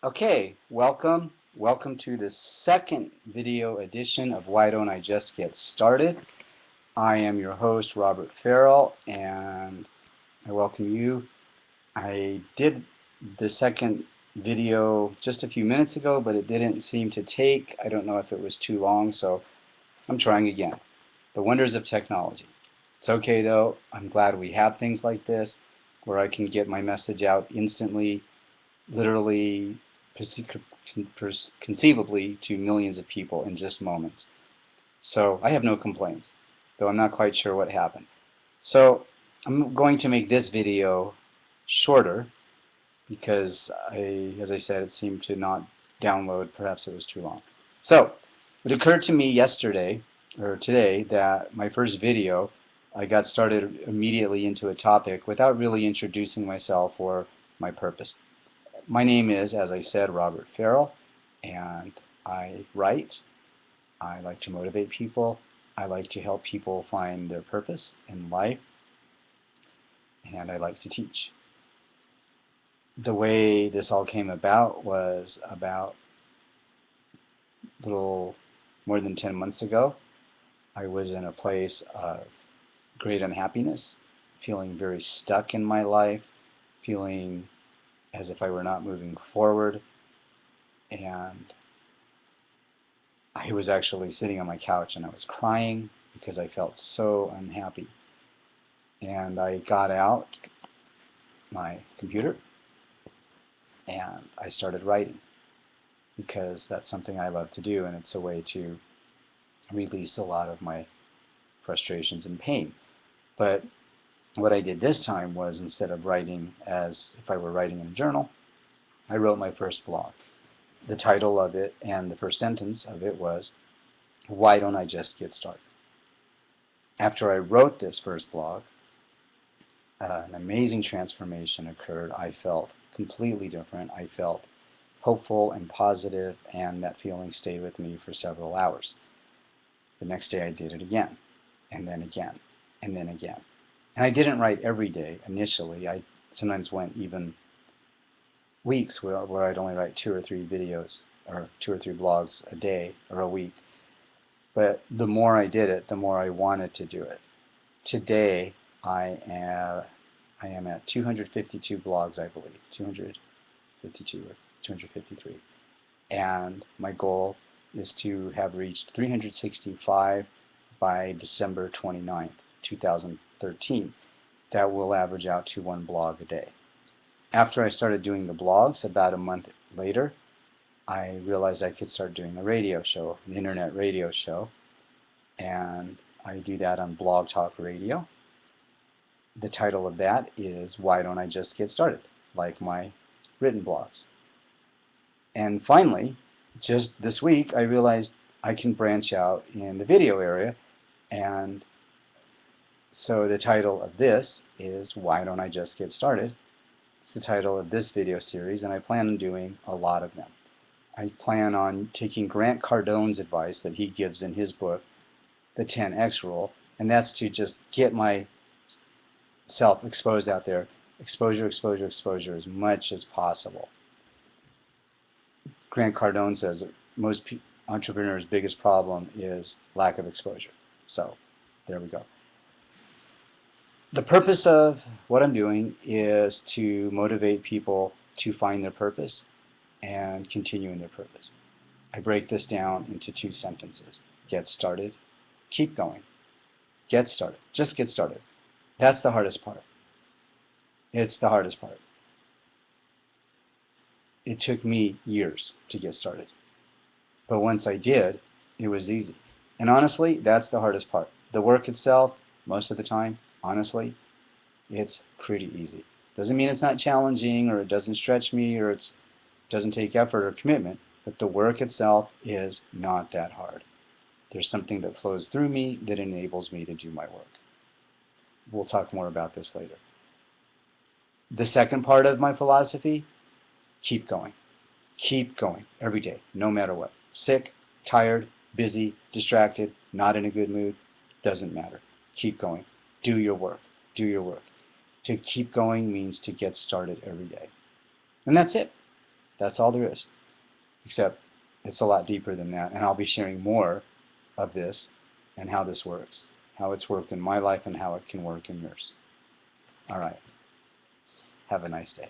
Okay, welcome to the second video edition of Why Don't I Just Get Started. I am your host, Robert Farrell, and I welcome you. I did the second video just a few minutes ago, but it didn't seem to take. I don't know if it was too long, so I'm trying again. The wonders of technology. It's okay though. I'm glad we have things like this where I can get my message out instantly, literally, conceivably to millions of people in just moments. So I have no complaints, though I'm not quite sure what happened. So I'm going to make this video shorter because as I said, it seemed to not download. Perhaps it was too long. So it occurred to me yesterday or today that my first video, I got started immediately into a topic without really introducing myself or my purpose. My name is, as I said, Robert Farrell, and I write. I like to motivate people. I like to help people find their purpose in life, and I like to teach. The way this all came about was about a little more than 10 months ago. I was in a place of great unhappiness, feeling very stuck in my life, feeling as if I were not moving forward, and I was actually sitting on my couch and I was crying because I felt so unhappy. And I got out my computer and I started writing because that's something I love to do, and it's a way to release a lot of my frustrations and pain. But what I did this time was, instead of writing as if I were writing in a journal, I wrote my first blog. The title of it and the first sentence of it was, "Why Don't I Just Get Started?" After I wrote this first blog, an amazing transformation occurred. I felt completely different. I felt hopeful and positive, and that feeling stayed with me for several hours. The next day I did it again, and then again, and then again. And I didn't write every day initially. I sometimes went even weeks where I'd only write 2 or 3 videos or 2 or 3 blogs a day or a week. But the more I did it, the more I wanted to do it. Today, I am at 252 blogs, I believe, 252 or 253. And my goal is to have reached 365 by December 29th, 2013. That will average out to 1 blog a day. After I started doing the blogs, about a month later, I realized I could start doing a radio show, an internet radio show, and I do that on Blog Talk Radio. The title of that is "Why Don't I Just Get Started?" like my written blogs. And finally, just this week, I realized I can branch out in the video area, and so the title of this is "Why Don't I Just Get Started?" It's the title of this video series, and I plan on doing a lot of them. I plan on taking Grant Cardone's advice that he gives in his book, The 10X Rule, and that's to just get myself exposed out there. Exposure, exposure, exposure as much as possible. Grant Cardone says that most entrepreneurs' biggest problem is lack of exposure. So there we go. The purpose of what I'm doing is to motivate people to find their purpose and continue in their purpose. I break this down into 2 sentences. Get started, keep going. Get started. Just get started. That's the hardest part. It's the hardest part. It took me years to get started. But once I did, it was easy. And honestly, that's the hardest part. The work itself, most of the time, honestly, it's pretty easy. Doesn't mean it's not challenging or it doesn't stretch me or it doesn't take effort or commitment, but the work itself is not that hard. There's something that flows through me that enables me to do my work. We'll talk more about this later. The second part of my philosophy, keep going. Keep going every day, no matter what. Sick, tired, busy, distracted, not in a good mood, doesn't matter. Keep going. Do your work. Do your work. To keep going means to get started every day. And that's it. That's all there is. Except it's a lot deeper than that, and I'll be sharing more of this and how this works, how it's worked in my life and how it can work in yours. All right. Have a nice day.